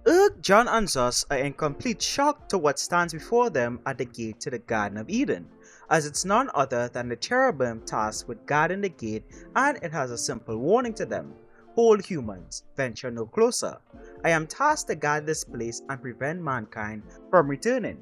Erg, John and Zus are in complete shock to what stands before them at the gate to the Garden of Eden, as it's none other than the Cherubim tasked with guarding the gate, and it has a simple warning to them. Hold humans, venture no closer. I am tasked to guard this place and prevent mankind from returning.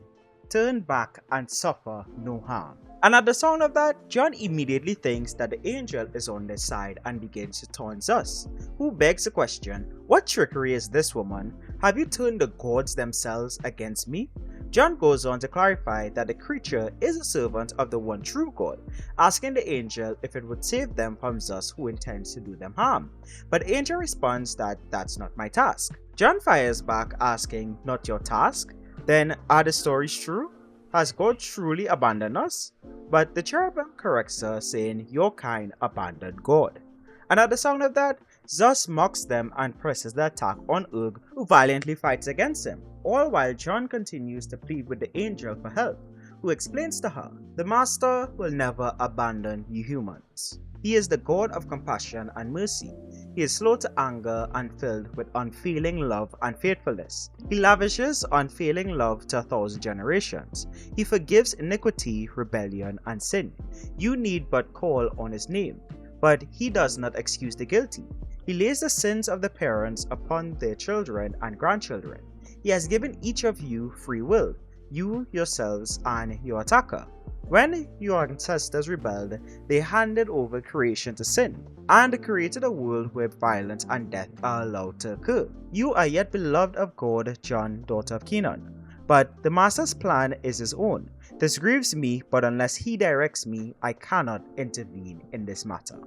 Turn back and suffer no harm. And at the sound of that, John immediately thinks that the angel is on their side and begins to taunt Zus, who begs the question, what trickery is this, woman? Have you turned the gods themselves against me? John goes on to clarify that the creature is a servant of the one true God, asking the angel if it would save them from Zus, who intends to do them harm. But the angel responds that that's not my task. John fires back asking, not your task? Then are the stories true? Has God truly abandoned us? But the cherubim corrects her, saying, your kind abandoned God. And at the sound of that, Zus mocks them and presses the attack on Erg, who violently fights against him, all while John continues to plead with the angel for help, who explains to her, the Master will never abandon you humans. He is the God of compassion and mercy. He is slow to anger and filled with unfailing love and faithfulness. He lavishes unfailing love to 1,000 generations. He forgives iniquity, rebellion, and sin. You need but call on his name. But he does not excuse the guilty. He lays the sins of the parents upon their children and grandchildren. He has given each of you free will, you yourselves and your attacker. When your ancestors rebelled, they handed over creation to sin, and created a world where violence and death are allowed to occur. You are yet beloved of God, John, daughter of Kenan. But the Master's plan is his own. This grieves me, but unless he directs me, I cannot intervene in this matter.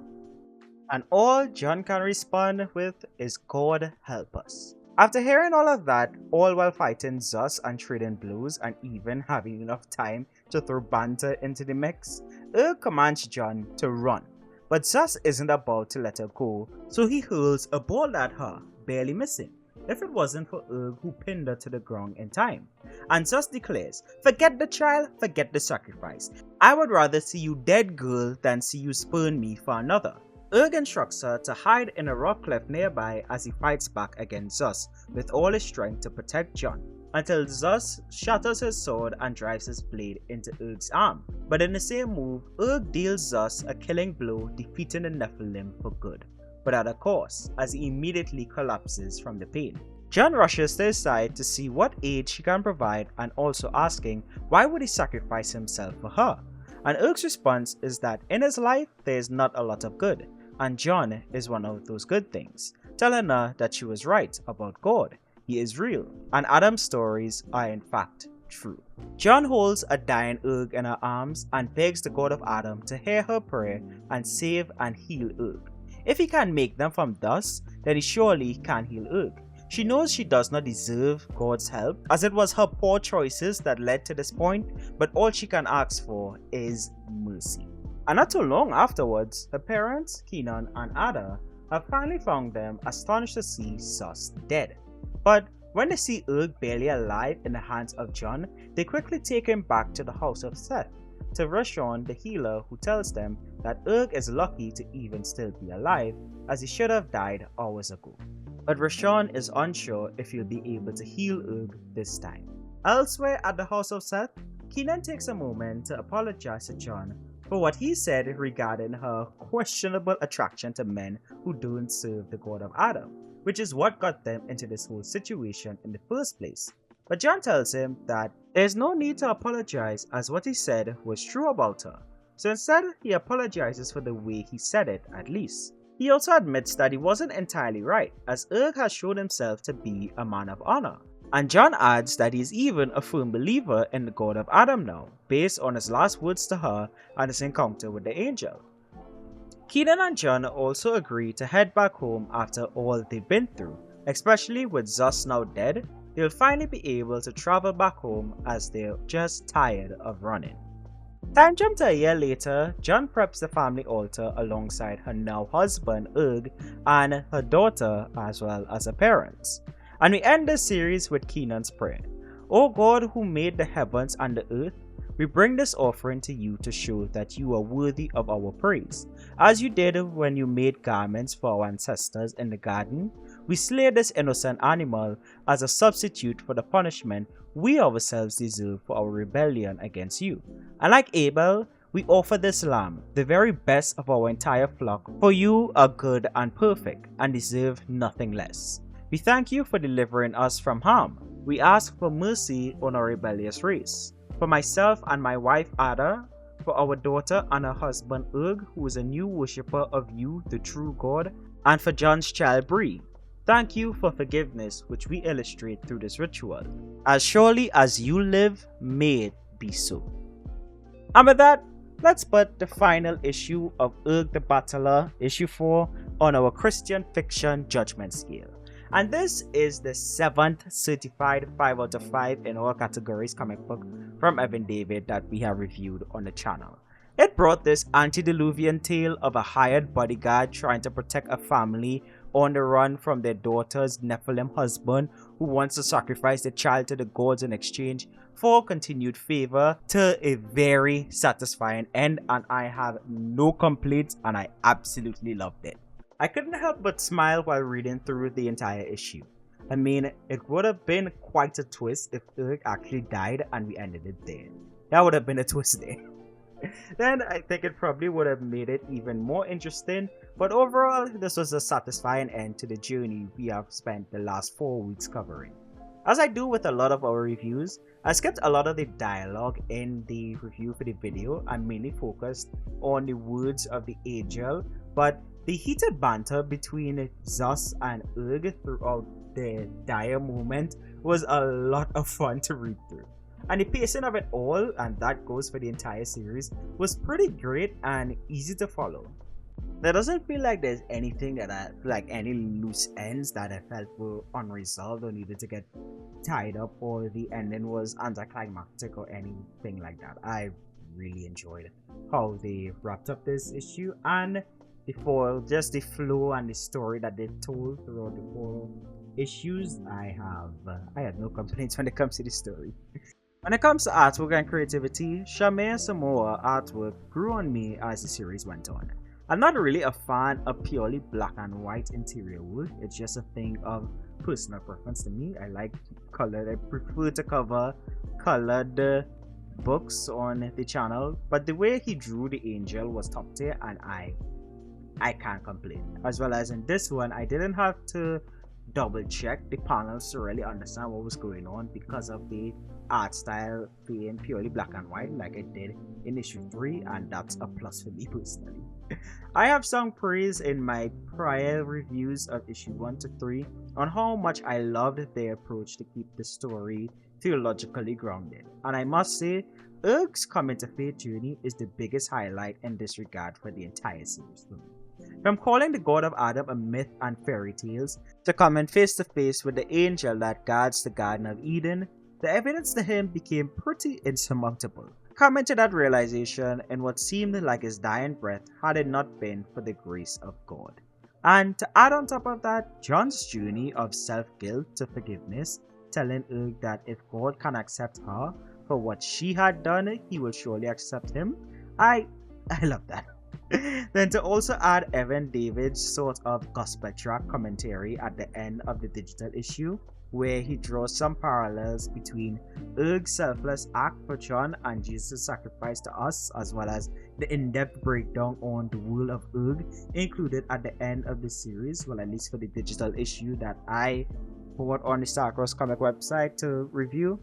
And all John can respond with is, God help us. After hearing all of that, all while fighting Zus and trading blows and even having enough time to throw banter into the mix, Erg commands John to run. But Zus isn't about to let her go, so he hurls a ball at her, barely missing, if it wasn't for Erg who pinned her to the ground in time. And Zus declares, forget the child, forget the sacrifice. I would rather see you dead, girl, than see you spurn me for another. Erg instructs her to hide in a rock cliff nearby as he fights back against Zus with all his strength to protect John, until Zus shatters his sword and drives his blade into Erg's arm. But in the same move, Erg deals Zus a killing blow, defeating the Nephilim for good, but at a cost, as he immediately collapses from the pain. John rushes to his side to see what aid she can provide, and also asking why would he sacrifice himself for her. And Erg's response is that in his life there is not a lot of good, and John is one of those good things, telling her that she was right about God. He is real, and Adam's stories are in fact true. John holds a dying Erg in her arms and begs the God of Adam to hear her prayer and save and heal Erg. If he can make them from dust, then he surely can heal Erg. She knows she does not deserve God's help, as it was her poor choices that led to this point, but all she can ask for is mercy. And not too long afterwards, her parents, Kenan and Ada, have finally found them, astonished to see Zus dead. But when they see Erg barely alive in the hands of John, they quickly take him back to the house of Seth, to Rashon the healer, who tells them that Erg is lucky to even still be alive, as he should have died hours ago. But Rashon is unsure if he'll be able to heal Erg this time. Elsewhere at the house of Seth, Kenan takes a moment to apologize to John for what he said regarding her questionable attraction to men who don't serve the God of Adam, which is what got them into this whole situation in the first place. But John tells him that there's no need to apologize, as what he said was true about her. So instead, he apologizes for the way he said it, at least. He also admits that he wasn't entirely right, as Erg has shown himself to be a man of honor. And John adds that he is even a firm believer in the God of Adam now, based on his last words to her and his encounter with the angel. Kenan and John also agree to head back home after all they've been through, especially with Zus now dead. They'll finally be able to travel back home as they're just tired of running. Time jump to a year later, John preps the family altar alongside her now husband Erg and her daughter, as well as her parents. And we end this series with Kenan's prayer. O God, who made the heavens and the earth, we bring this offering to you to show that you are worthy of our praise, as you did when you made garments for our ancestors in the garden. We slay this innocent animal as a substitute for the punishment we ourselves deserve for our rebellion against you. And like Abel, we offer this lamb, the very best of our entire flock, for you are good and perfect and deserve nothing less. We thank you for delivering us from harm. We ask for mercy on our rebellious race. For myself and my wife Ada, for our daughter and her husband Erg, who is a new worshipper of you, the true God, and for John's child Bree. Thank you for forgiveness, which we illustrate through this ritual. As surely as you live, may it be so. And with that, let's put the final issue of Erg the Battler, issue 4, on our Christian fiction judgment scale. And this is the 7th certified 5 out of 5 in all categories comic book from Evan David that we have reviewed on the channel. It brought this antediluvian tale of a hired bodyguard trying to protect a family on the run from their daughter's Nephilim husband who wants to sacrifice the child to the gods in exchange for continued favor, to a very satisfying end, and I have no complaints and I absolutely loved it. I couldn't help but smile while reading through the entire issue. I mean, it would have been quite a twist if Erg actually died and we ended it there. That would have been a twist there. Then I think it probably would have made it even more interesting, but overall this was a satisfying end to the journey we have spent the last 4 weeks covering. As I do with a lot of our reviews, I skipped a lot of the dialogue in the review for the video and mainly focused on the words of the angel, but the heated banter between Zeus and Erg throughout the dire moment was a lot of fun to read through. And the pacing of it all, and that goes for the entire series, was pretty great and easy to follow. There doesn't feel like there's anything like any loose ends that I felt were unresolved or needed to get tied up, or the ending was anticlimactic or anything like that. I really enjoyed how they wrapped up this issue and just the flow and the story that they told throughout the 4 issues. I had no complaints when it comes to the story. When it comes to artwork and creativity, Shamir Samoa artwork grew on me as the series went on. I'm not really a fan of purely black and white interior work. It's just a thing of personal preference to me. I like colored. I prefer to cover colored books on the channel, but the way he drew the angel was top tier and I can't complain. As well as in this one, I didn't have to double check the panels to really understand what was going on because of the art style being purely black and white like I did in issue 3, and that's a plus for me personally. I have sung praise in my prior reviews of issue 1 to 3 on how much I loved their approach to keep the story theologically grounded, and I must say Erg's coming to faith journey is the biggest highlight in this regard for the entire series for me. From calling the god of Adam a myth and fairy tales, to coming face to face with the angel that guards the Garden of Eden, the evidence to him became pretty insurmountable. Coming to that realization in what seemed like his dying breath had it not been for the grace of God. And to add on top of that, John's journey of self-guilt to forgiveness, telling Erg that if God can accept her for what she had done, he will surely accept him. I love that. Then to also add Evan David's sort of gospel track commentary at the end of the digital issue, where he draws some parallels between Erg's selfless act for John and Jesus' sacrifice to us, as well as the in-depth breakdown on the world of Erg included at the end of the series, well, at least for the digital issue that I bought on the Starcross comic website to review.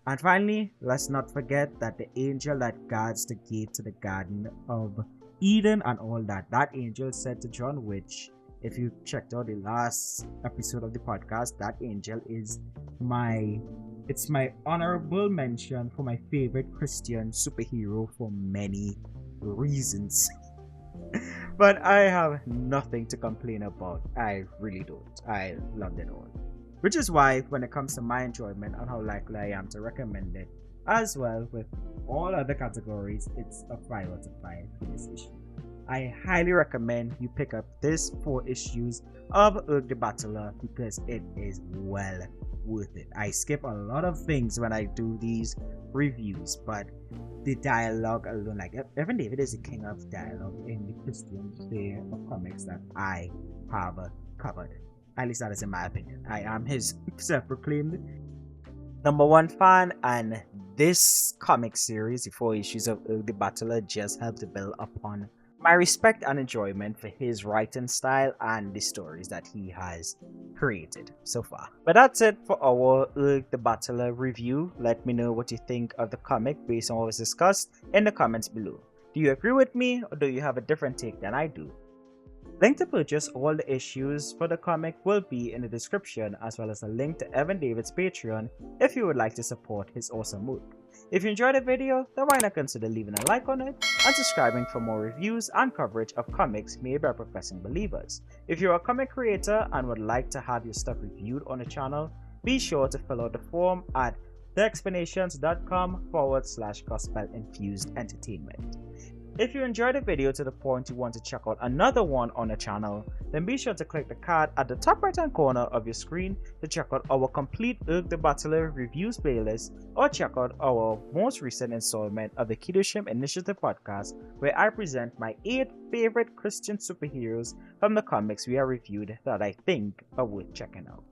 And finally, let's not forget that the angel that guards the gate to the Garden of Eden and all that angel said to John, which if you checked out the last episode of the podcast, that angel is my honorable mention for my favorite Christian superhero for many reasons. But I have nothing to complain about. I really don't. I loved it all. Which is why when it comes to my enjoyment and how likely I am to recommend it, as well with all other categories, it's a 5 out of 5 for this issue. I highly recommend you pick up this 4 issues of Erg the Battler because it is well worth it. I skip a lot of things when I do these reviews, but the dialogue alone, like Evan David is the king of dialogue in the Christian sphere of comics that I have covered. At least that is in my opinion. I am his self-proclaimed #1 fan, and this comic series, the 4 issues of Erg the Battler, just helped to build upon my respect and enjoyment for his writing style and the stories that he has created so far. But that's it for our Erg the Battler review. Let me know what you think of the comic based on what was discussed in the comments below. Do you agree with me, or do you have a different take than I do? Link to purchase all the issues for the comic will be in the description, as well as a link to Evan David's Patreon if you would like to support his awesome work. If you enjoyed the video, then why not consider leaving a like on it and subscribing for more reviews and coverage of comics made by professing believers. If you're a comic creator and would like to have your stuff reviewed on the channel, be sure to fill out the form at theexplanations.com/gospel-infused entertainment. If you enjoyed the video to the point you want to check out another one on the channel, then be sure to click the card at the top right hand corner of your screen to check out our complete Erg the Battler reviews playlist, or check out our most recent installment of the Kiddushim Initiative podcast, where I present my 8 favorite Christian superheroes from the comics we have reviewed that I think are worth checking out.